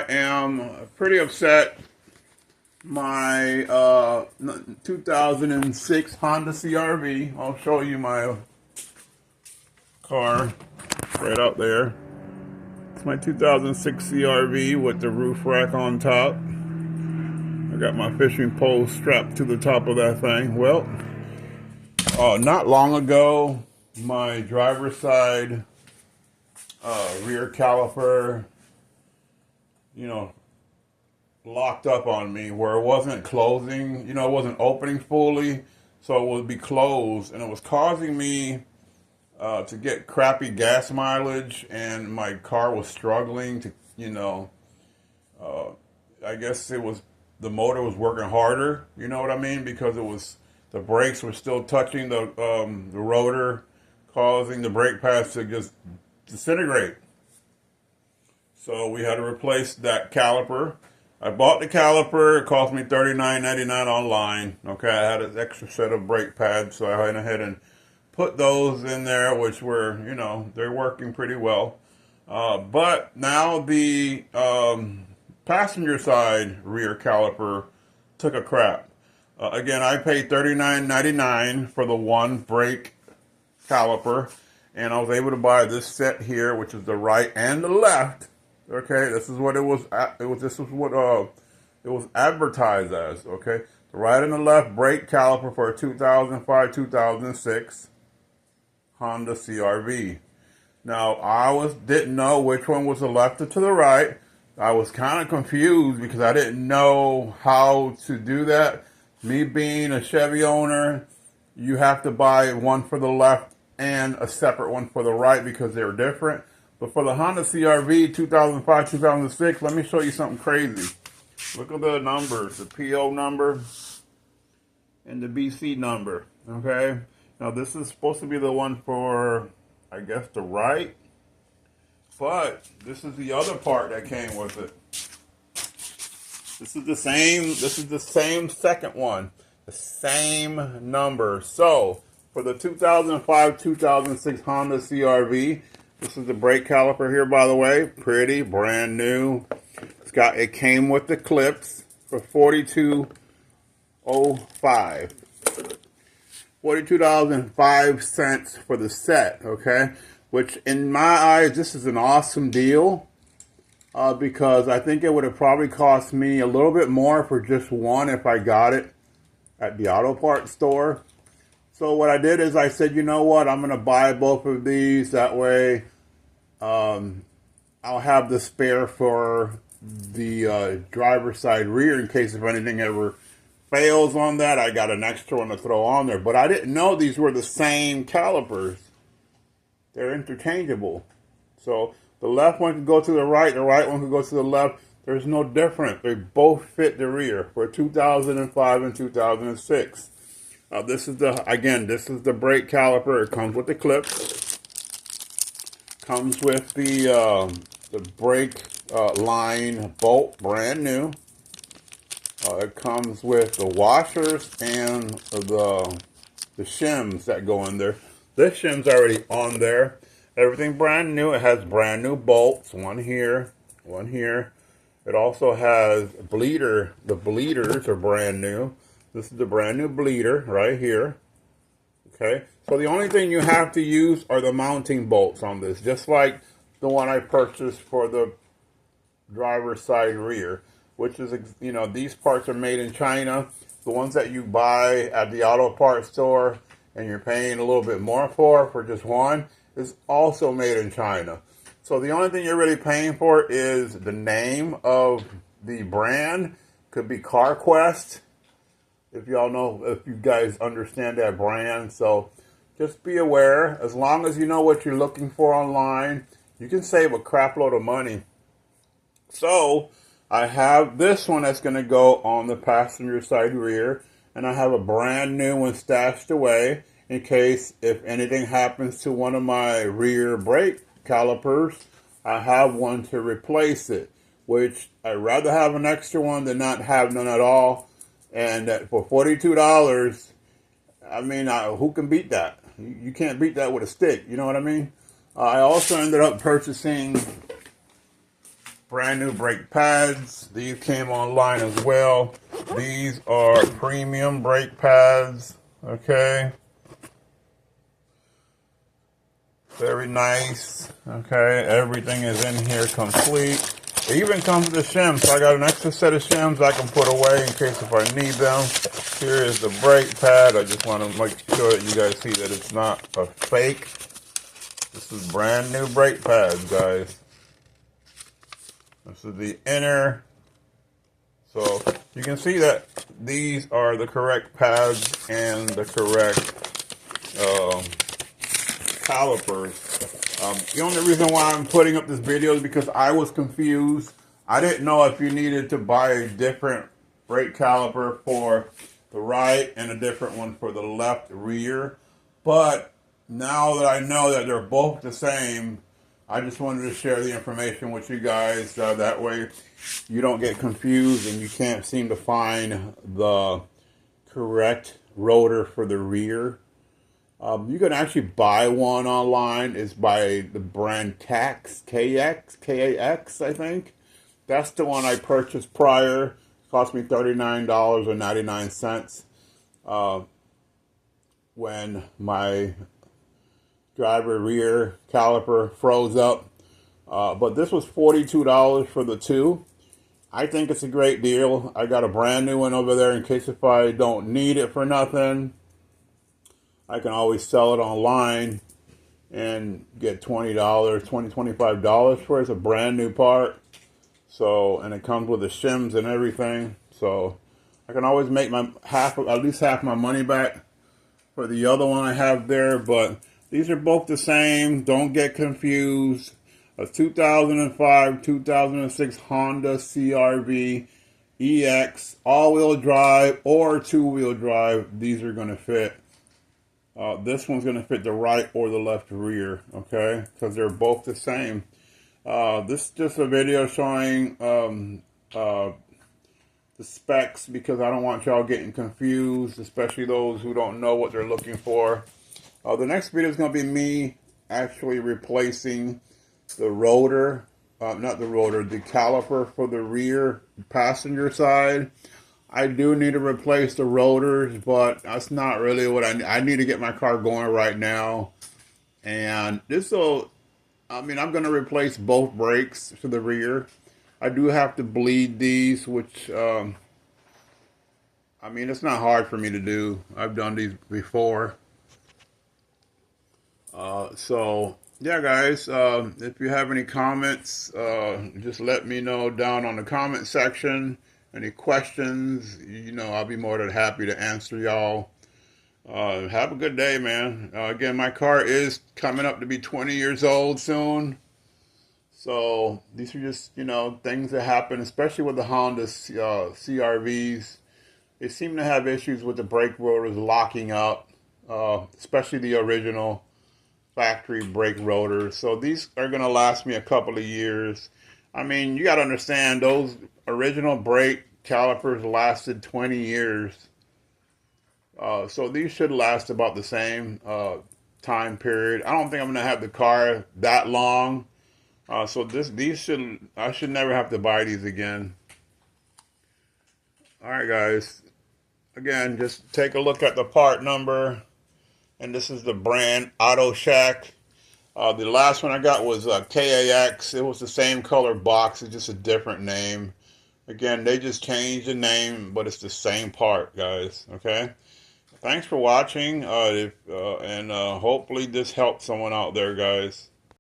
am pretty upset. My 2006 Honda CRV. I'll show you my car right out there. It's my 2006 CRV with the roof rack on top. I got my fishing pole strapped to the top of that thing. Well, not long ago, my driver's side rear caliper, locked up on me where it wasn't closing, it wasn't opening fully, so it would be closed, and it was causing me to get crappy gas mileage, and my car was struggling to, I guess the motor was working harder, you know what I mean, because the brakes were still touching the rotor, causing the brake pads to just disintegrate. So we had to replace that caliper. I bought the caliper. It cost me $39.99 online. Okay, I had an extra set of brake pads, so I went ahead and put those in there, which were, they're working pretty well. But now the passenger side rear caliper took a crap. Again, I paid $39.99 for the one brake caliper, and I was able to buy this set here, which is the right and the left. Okay, this is what it was. This is what it was advertised as. Okay, the right and the left brake caliper for a 2005-2006 Honda CRV. Now I didn't know which one was the left or to the right. I was kind of confused because I didn't know how to do that. Me being a Chevy owner, you have to buy one for the left and a separate one for the right because they're different. But for the Honda CRV 2005-2006, let me show you something crazy. Look at the numbers, the PO number and the BC number, okay? Now this is supposed to be the one for, I guess, the right. But this is the other part that came with it. This is the same second one. The same number. So, for the 2005-2006 Honda CRV, this is the brake caliper here, by the way. Pretty, brand new. It came with the clips for $42.05. $42.05 for the set, okay? Which, in my eyes, this is an awesome deal. Because I think it would have probably cost me a little bit more for just one if I got it at the auto parts store. So what I did is I said, you know what, I'm going to buy both of these. That way I'll have the spare for the driver's side rear in case if anything ever fails on that. I got an extra one to throw on there. But I didn't know these were the same calipers. They're interchangeable. So the left one can go to the right one can go to the left. There's no difference. They both fit the rear for 2005 and 2006. This is the brake caliper. It comes with the clips. Comes with the brake line bolt, brand new. It comes with the washers and the shims that go in there. This shim's already on there. Everything brand new. It has brand new bolts. One here, one here. It also has bleeder. The bleeders are brand new. This is the brand new bleeder right here. Okay. So the only thing you have to use are the mounting bolts on this. Just like the one I purchased for the driver's side rear. Which is, these parts are made in China. The ones that you buy at the auto parts store and you're paying a little bit more for just one is also made in China. So the only thing you're really paying for is the name of the brand. Could be CarQuest. If y'all know, if you guys understand that brand. So just be aware. As long as you know what you're looking for online, you can save a crap load of money. So I have this one that's going to go on the passenger side rear. And I have a brand new one stashed away in case if anything happens to one of my rear brake calipers, I have one to replace it. Which I'd rather have an extra one than not have none at all. And for $42, I mean, who can beat that? You can't beat that with a stick. You know what I mean? I also ended up purchasing Brand new brake pads. These came online as well. These are premium brake pads. Okay. Very nice. Okay. Everything is in here complete. It even comes with a shim, so I got an extra set of shims I can put away in case if I need them. Here is the brake pad. I just want to make sure that you guys see that it's not a fake. This is brand new brake pads, guys. This is the inner. So you can see that these are the correct pads and the correct calipers. The only reason why I'm putting up this video is because I was confused. I didn't know if you needed to buy a different brake caliper for the right and a different one for the left rear. But now that I know that they're both the same, I just wanted to share the information with you guys. That way you don't get confused and you can't seem to find the correct rotor for the rear. You can actually buy one online. It's by the brand KAX, I think. That's the one I purchased prior. It cost me $39.99 when my driver rear caliper froze up. But this was $42 for the two. I think it's a great deal. I got a brand new one over there in case if I don't need it for nothing. I can always sell it online and get $20, $25 for it. It's a brand new part. So, and it comes with the shims and everything. So I can always make my at least half my money back for the other one I have there. But these are both the same. Don't get confused. A 2005, 2006 Honda CR-V EX all-wheel drive or two-wheel drive. These are going to fit. This one's going to fit the right or the left rear, okay? Because they're both the same. This is just a video showing the specs because I don't want y'all getting confused, especially those who don't know what they're looking for. The next video is going to be me actually replacing the rotor, the caliper for the rear passenger side. I do need to replace the rotors, but that's not really what I need to get my car going right now. And this will, I'm going to replace both brakes to the rear. I do have to bleed these, which, it's not hard for me to do. I've done these before. So, yeah, guys, if you have any comments, just let me know down on the comment section. Any questions, I'll be more than happy to answer y'all. Have a good day, man. Again, my car is coming up to be 20 years old soon. So these are just, things that happen, especially with the Honda CR-Vs. They seem to have issues with the brake rotors locking up, especially the original factory brake rotors. So these are going to last me a couple of years. You got to understand, those original brake calipers lasted 20 years. So these should last about the same time period. I don't think I'm going to have the car that long. So I should never have to buy these again. All right, guys. Again, just take a look at the part number. And this is the brand Auto Shack. The last one I got was KAX. It was the same color box. It's just a different name. Again, they just changed the name, but it's the same part, guys. Okay? Thanks for watching. And hopefully this helped someone out there, guys.